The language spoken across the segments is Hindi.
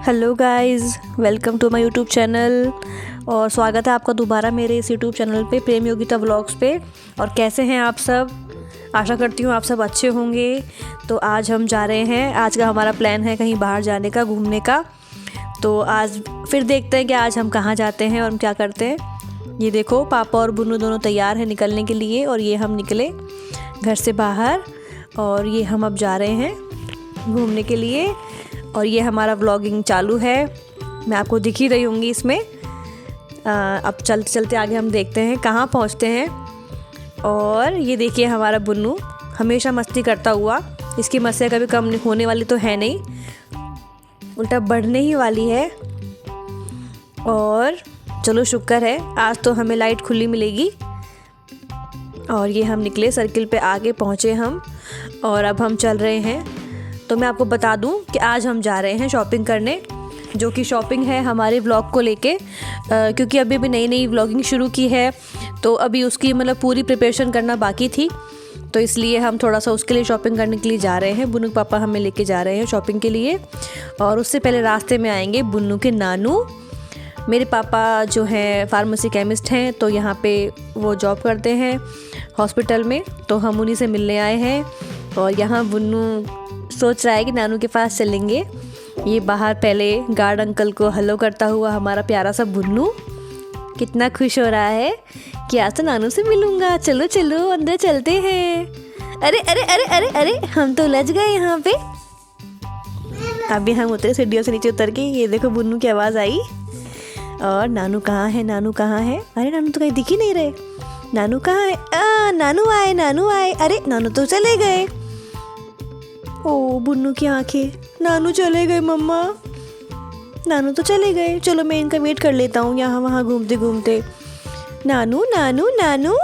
Hello guys, welcome to my YouTube channel और स्वागत है आपका दोबारा मेरे इस यूट्यूब चैनल पे प्रेम योगिता व्लॉग्स पे। और कैसे हैं आप सब? आशा करती हूँ आप सब अच्छे होंगे। तो आज हम जा रहे हैं, आज का हमारा प्लान है कहीं बाहर जाने का, घूमने का। तो आज फिर देखते हैं कि आज हम कहाँ जाते हैं और क्या करते हैं। ये देखो, पापा और बुन्नू दोनों तैयार हैं निकलने के लिए और ये हम निकले घर से बाहर और ये हम अब जा रहे हैं घूमने के लिए। और ये हमारा व्लॉगिंग चालू है, मैं आपको दिख ही रही होंगी इसमें। अब चलते चलते आगे हम देखते हैं कहाँ पहुँचते हैं। और ये देखिए हमारा बुन्नू हमेशा मस्ती करता हुआ, इसकी मस्तियाँ कभी कम होने वाली तो है नहीं, उल्टा बढ़ने ही वाली है। और चलो शुक्र है आज तो हमें लाइट खुली मिलेगी। और ये हम निकले, सर्किल पे आगे पहुँचे हम और अब हम चल रहे हैं। तो मैं आपको बता दूं कि आज हम जा रहे हैं शॉपिंग करने, जो कि शॉपिंग है हमारे व्लॉग को लेके, क्योंकि अभी भी नई नई व्लॉगिंग शुरू की है तो अभी उसकी मतलब पूरी प्रिपरेशन करना बाकी थी। तो इसलिए हम थोड़ा सा उसके लिए शॉपिंग करने के लिए जा रहे हैं। बुन्नू के पापा हमें लेके जा रहे हैं शॉपिंग के लिए। और उससे पहले रास्ते में आएंगे बुन्नू के नानू। मेरे पापा जो हैं फार्मेसी केमिस्ट हैं, तो यहाँ पे वो जॉब करते हैं हॉस्पिटल में, तो हम उन्हीं से मिलने आए हैं। और यहाँ बुन्नू सोच रहा है कि नानू के पास चलेंगे। ये बाहर पहले गार्ड अंकल को हेलो करता हुआ हमारा प्यारा सा बुन्नू कितना खुश हो रहा है कि आज तो नानू से मिलूंगा, चलो चलो अंदर चलते हैं। अरे अरे अरे अरे अरे, हम तो उलझ गए यहाँ पे। अभी हम उतरे सीढ़ियों से नीचे उतर के, ये देखो बुन्नू की आवाज़ आई। और नानू कहाँ है, नानू कहाँ है? अरे नानू तो कहीं दिख ही नहीं रहे। नानू कहाँ है? नानू आए, नानू आए। अरे नानू तो चले गए। ओ बुन्नू की आंखें, नानू चले गए मम्मा, नानू तो चले गए। चलो मैं इनका वेट कर लेता हूँ यहाँ वहाँ घूमते घूमते। नानू नानू नानू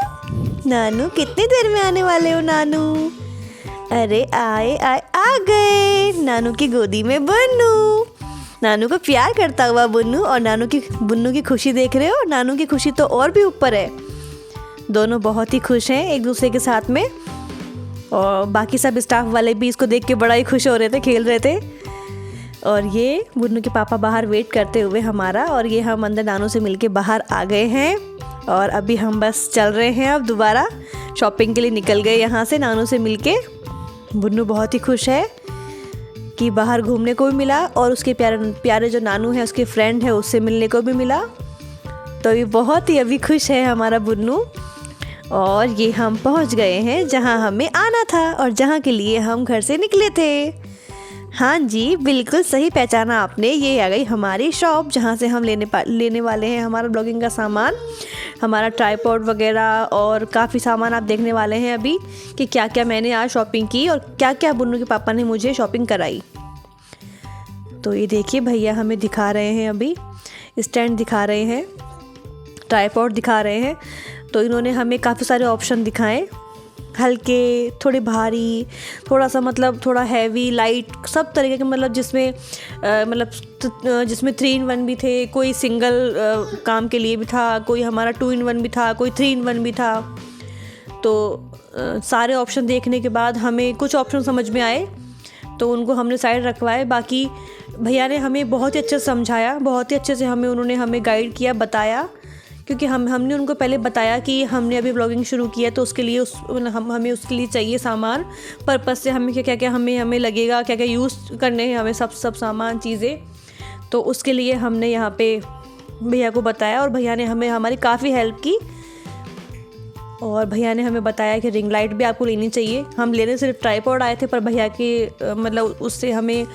नानू, कितनी देर में आने वाले हो नानू? अरे आए आए, आ गए। नानू की गोदी में बुन्नू, नानू को प्यार करता हुआ बुन्नू। और बुन्नू की खुशी देख रहे हो? नानू की खुशी तो और भी ऊपर है। दोनों बहुत ही खुश हैं एक दूसरे के साथ में। और बाकी सब स्टाफ वाले भी इसको देख के बड़ा ही खुश हो रहे थे, खेल रहे थे। और ये बुन्नू के पापा बाहर वेट करते हुए हमारा, और ये हम अंदर नानू से मिलके बाहर आ गए हैं। और अभी हम बस चल रहे हैं, अब दोबारा शॉपिंग के लिए निकल गए यहाँ से नानू से मिलके। बुन्नू बहुत ही खुश है कि बाहर घूमने को भी मिला और उसके प्यारे जो नानू है उसके फ्रेंड है उससे मिलने को भी मिला। तो ये बहुत ही अभी खुश है हमारा बुन्नू। और ये हम पहुंच गए हैं जहां हमें आना था और जहां के लिए हम घर से निकले थे। हाँ जी, बिल्कुल सही पहचाना आपने, ये आ गई हमारी शॉप जहां से हम लेने वाले हैं हमारा ब्लॉगिंग का सामान, हमारा ट्राइपॉड वगैरह। और काफ़ी सामान आप देखने वाले हैं अभी कि क्या क्या मैंने आज शॉपिंग की और क्या क्या बुन्नू के पापा ने मुझे शॉपिंग कराई। तो ये देखिए भैया हमें दिखा रहे हैं, अभी स्टैंड दिखा रहे हैं, ट्राइपॉड दिखा रहे हैं। तो इन्होंने हमें काफ़ी सारे ऑप्शन दिखाए, हल्के, थोड़े भारी, थोड़ा सा मतलब थोड़ा हैवी, लाइट, सब तरीके के, मतलब जिसमें 3 in 1 भी थे, कोई सिंगल काम के लिए भी था, कोई हमारा 2 in 1 भी था, कोई 3 in 1 भी था। तो सारे ऑप्शन देखने के बाद हमें कुछ ऑप्शन समझ में आए तो उनको हमने साइड रखवाए। बाकी भैया ने हमें बहुत ही अच्छे से समझाया, बहुत ही अच्छे से उन्होंने हमें गाइड किया, बताया। क्योंकि हमने उनको पहले बताया कि हमने अभी ब्लॉगिंग शुरू किया तो उसके लिए हमें उसके लिए चाहिए सामान, पर्पस से हमें क्या क्या हमें लगेगा, क्या क्या यूज़ करने हैं हमें, सब सामान चीज़ें। तो उसके लिए हमने यहाँ पे भैया को बताया और भैया ने हमारी काफ़ी हेल्प की। और भैया ने हमें बताया कि रिंग लाइट भी आपको लेनी चाहिए। हम लेने सिर्फ ट्राइपॉड आए थे, पर भैया के मतलब उससे हमें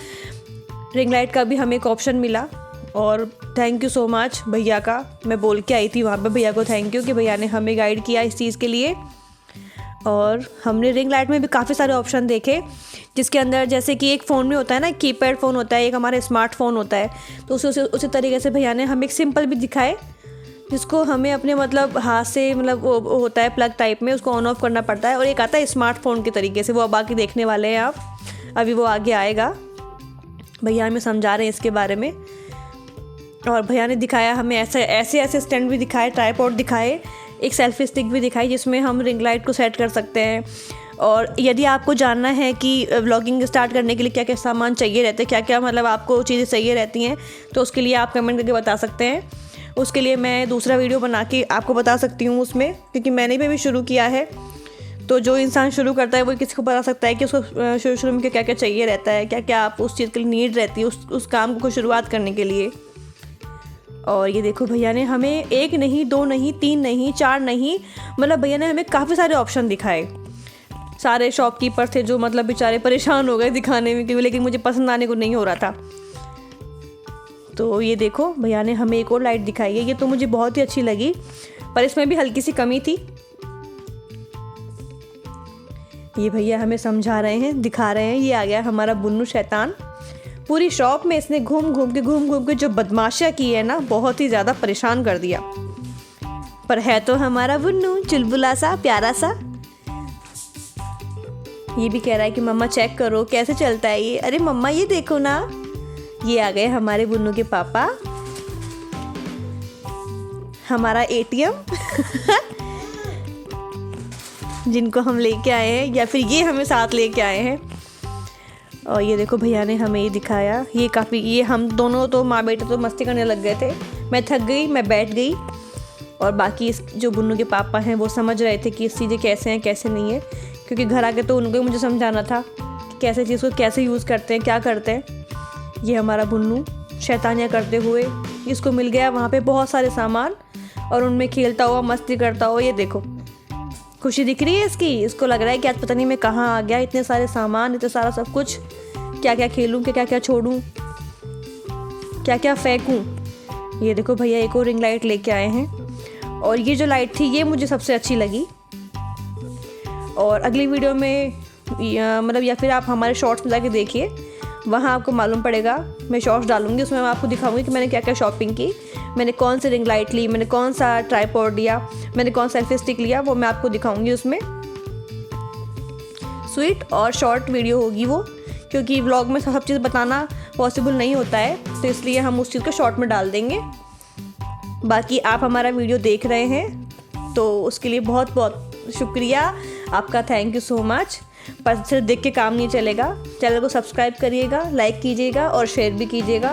रिंग लाइट का भी हमें एक ऑप्शन मिला। और थैंक यू सो मच भैया का, मैं बोल के आई थी वहाँ पे भैया को थैंक यू कि भैया ने हमें गाइड किया इस चीज़ के लिए। और हमने रिंग लाइट में भी काफ़ी सारे ऑप्शन देखे, जिसके अंदर जैसे कि एक फ़ोन में होता है ना, कीपैड फ़ोन होता है, एक हमारा स्मार्टफोन होता है। तो उसी तरीके से भैया ने हमें एक सिंपल भी दिखाए, जिसको हमें अपने मतलब हाथ से मतलब वो होता है प्लग टाइप में, उसको ऑन ऑफ करना पड़ता है। और एक आता है स्मार्टफोन के तरीके से, वो अब आगे देखने वाले हैं आप, अभी वो आगे आएगा। भैया हमें समझा रहे हैं इसके बारे में। और भैया ने दिखाया हमें ऐसे स्टैंड भी दिखाए, ट्राइपॉड दिखाए, एक सेल्फी स्टिक भी दिखाई जिसमें हम रिंग लाइट को सेट कर सकते हैं। और यदि आपको जानना है कि व्लॉगिंग स्टार्ट करने के लिए क्या क्या सामान चाहिए रहते हैं, क्या क्या मतलब आपको चीज़ें चाहिए रहती हैं, तो उसके लिए आप कमेंट करके बता सकते हैं। उसके लिए मैं दूसरा वीडियो बना के आपको बता सकती हूँ उसमें, क्योंकि मैंने भी शुरू किया है। तो जो इंसान शुरू करता है वो किसी को बता सकता है कि उसको शुरू में क्या क्या चाहिए रहता है, क्या क्या आप उस चीज़ के लिए नीड रहती है उस काम को शुरुआत करने के लिए। और ये देखो भैया ने हमें 1 नहीं 2 नहीं 3 नहीं 4 नहीं, मतलब भैया ने हमें काफ़ी सारे ऑप्शन दिखाए। सारे शॉपकीपर थे जो मतलब बेचारे परेशान हो गए दिखाने में, क्योंकि लेकिन मुझे पसंद आने को नहीं हो रहा था। तो ये देखो भैया ने हमें एक और लाइट दिखाई है, ये तो मुझे बहुत ही अच्छी लगी, पर इसमें भी हल्की सी कमी थी। ये भैया हमें समझा रहे हैं, दिखा रहे हैं। ये आ गया हमारा बुन्नू शैतान। पूरी शॉप में इसने घूम घूम के जो बदमाशियाँ की है ना, बहुत ही ज़्यादा परेशान कर दिया। पर है तो हमारा बुन्नू चुलबुला सा, प्यारा सा। ये भी कह रहा है कि मम्मा चेक करो कैसे चलता है ये। अरे मम्मा ये देखो ना, ये आ गए हमारे बुन्नू के पापा, हमारा एटीएम जिनको हम लेके आए हैं, या फिर ये हमें साथ लेके आए हैं। और ये देखो भैया ने हमें ये दिखाया, ये हम दोनों तो माँ बेटे तो मस्ती करने लग गए थे। मैं थक गई, मैं बैठ गई, और बाकी इस जो बुन्नू के पापा हैं वो समझ रहे थे कि इस चीज़ें कैसे हैं कैसे नहीं है, क्योंकि घर आके तो उनको मुझे समझाना था कि कैसे चीज़ को कैसे यूज़ करते हैं, क्या करते हैं। ये हमारा बुन्नू शैतानियाँ करते हुए, इसको मिल गया वहाँ पे बहुत सारे सामान, और उनमें खेलता हुआ मस्ती करता हुआ। ये देखो खुशी दिख रही है इसको लग रहा है कि आज पता नहीं मैं कहाँ आ गया, इतने सारे सामान, इतना सारा सब कुछ, क्या क्या खेलूँ, क्या क्या छोड़ूँ, क्या क्या फेंकूँ। ये देखो भैया एक और रिंग लाइट लेके आए हैं, और ये जो लाइट थी ये मुझे सबसे अच्छी लगी। और अगली वीडियो में मतलब या फिर आप हमारे शॉर्ट्स में जाके देखिए, वहाँ आपको मालूम पड़ेगा। मैं शॉर्ट्स डालूंगी, उसमें मैं आपको दिखाऊंगी कि मैंने क्या क्या शॉपिंग की, मैंने कौन सी रिंग लाइट ली, मैंने कौन सा ट्राइपॉड लिया, मैंने कौन सा सेल्फी स्टिक लिया, वो मैं आपको दिखाऊंगी। उसमें स्वीट और शॉर्ट वीडियो होगी वो, क्योंकि व्लॉग में सब चीज़ बताना पॉसिबल नहीं होता है, तो इसलिए हम उस चीज़ को शॉर्ट में डाल देंगे। बाकी आप हमारा वीडियो देख रहे हैं तो उसके लिए बहुत बहुत शुक्रिया आपका, थैंक यू सो मच। पर सिर्फ देख के काम नहीं चलेगा, चैनल को सब्सक्राइब करिएगा, लाइक कीजिएगा और शेयर भी कीजिएगा,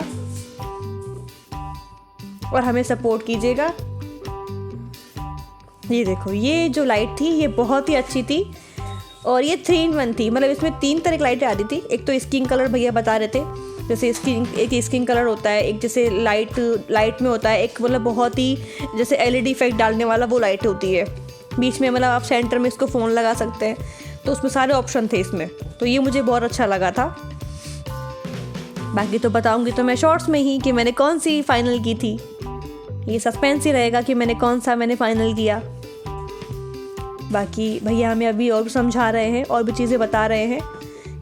और हमें सपोर्ट कीजिएगा। ये देखो ये जो लाइट थी ये बहुत ही अच्छी थी, और ये 3 in 1 थी, मतलब इसमें 3 तरह की लाइटें आती थी। एक तो स्किन कलर भैया बता रहे थे, जैसे एक स्किन कलर होता है, एक जैसे लाइट में होता है, एक मतलब बहुत ही जैसे LED इफेक्ट डालने वाला वो लाइट होती है, बीच में मतलब आप सेंटर में इसको फ़ोन लगा सकते हैं। तो उसमें सारे ऑप्शन थे इसमें, तो ये मुझे बहुत अच्छा लगा था। बाकी तो बताऊंगी तो मैं शॉर्ट्स में ही कि मैंने कौन सी फाइनल की थी। ये सस्पेंस ही रहेगा कि मैंने फाइनल किया। बाकी भैया हमें अभी और भी समझा रहे हैं, और भी चीज़ें बता रहे हैं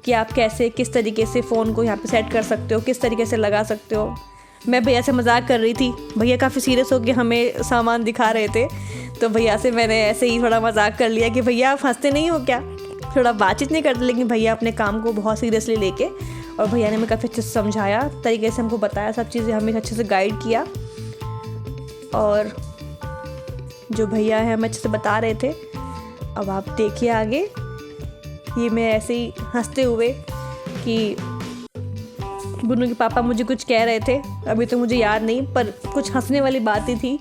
कि आप कैसे किस तरीके से फ़ोन को यहाँ पे सेट कर सकते हो, किस तरीके से लगा सकते हो। मैं भैया से मजाक कर रही थी, भैया काफ़ी सीरियस होकर हमें सामान दिखा रहे थे, तो भैया से मैंने ऐसे ही थोड़ा मजाक कर लिया कि भैया आप हंसते नहीं हो क्या, थोड़ा बातचीत नहीं करते। लेकिन भैया अपने काम को बहुत सीरियसली लेके, और भैया ने हमें काफ़ी अच्छे से समझाया, तरीके से हमको बताया, सब चीज़ें हमें अच्छे से गाइड किया। और जो भैया है हमें अच्छे से बता रहे थे। अब आप देखिए आगे, ये मैं ऐसे ही हंसते हुए कि बुन्नू के पापा मुझे कुछ कह रहे थे, अभी तो मुझे याद नहीं, पर कुछ हंसने वाली बात ही थी।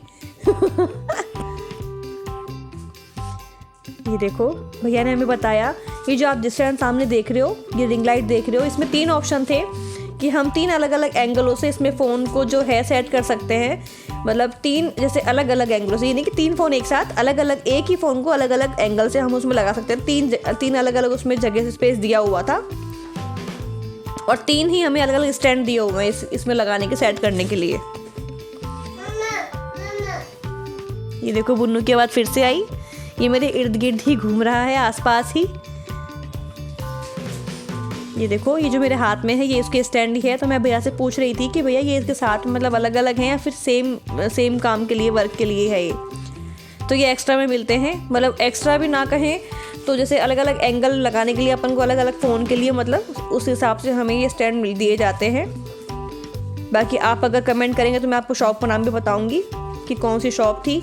ये देखो भैया ने हमें बताया, ये जो आप जिस टाइम सामने देख रहे हो, ये रिंग लाइट देख रहे हो, इसमें 3 ऑप्शन थे कि हम 3 अलग अलग एंगलों से इसमें फ़ोन को जो है सेट कर सकते हैं। मतलब 3 जैसे अलग अलग एंगलों से, ये नहीं कि 3 फ़ोन एक साथ, अलग अलग एक ही फ़ोन को अलग अलग एंगल से हम उसमें लगा सकते हैं। 3 अलग अलग उसमें जगह से स्पेस दिया हुआ था, और 3 ही हमें अलग अलग स्टैंड दिए हुए हैं इसमें लगाने के, सेट करने के लिए। ये देखो बुन्नू की आवाज़ फिर से आई, ये मेरे इर्द गिर्द ही घूम रहा है, आसपास ही। ये देखो ये जो मेरे हाथ में है ये इसके स्टैंड ही है। तो मैं भैया से पूछ रही थी कि भैया ये इसके साथ मतलब अलग अलग हैं या फिर सेम काम के लिए, वर्क के लिए है ये। तो ये एक्स्ट्रा में मिलते हैं, मतलब एक्स्ट्रा भी ना कहें तो जैसे अलग अलग एंगल लगाने के लिए अपन को अलग अलग फ़ोन के लिए, मतलब उस हिसाब से हमें ये स्टैंड मिल दिए जाते हैं। बाकी आप अगर कमेंट करेंगे तो मैं आपको शॉप का नाम भी बताऊँगी कि कौन सी शॉप थी,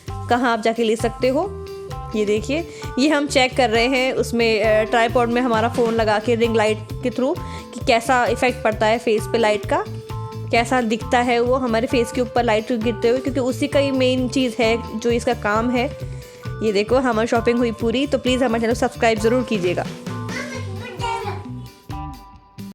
कहाँ आप जाके ले सकते हो। ये देखिए, ये हम चेक कर रहे हैं उसमें ट्राइपॉड में हमारा फ़ोन लगा के रिंग लाइट के थ्रू कि कैसा इफ़ेक्ट पड़ता है फेस पे लाइट का, कैसा दिखता है वो हमारे फेस के ऊपर लाइट गिरते हुए, क्योंकि उसी का ही मेन चीज़ है जो इसका काम है। ये देखो हमारी शॉपिंग हुई पूरी। तो प्लीज़ हमारे चैनल सब्सक्राइब ज़रूर कीजिएगा।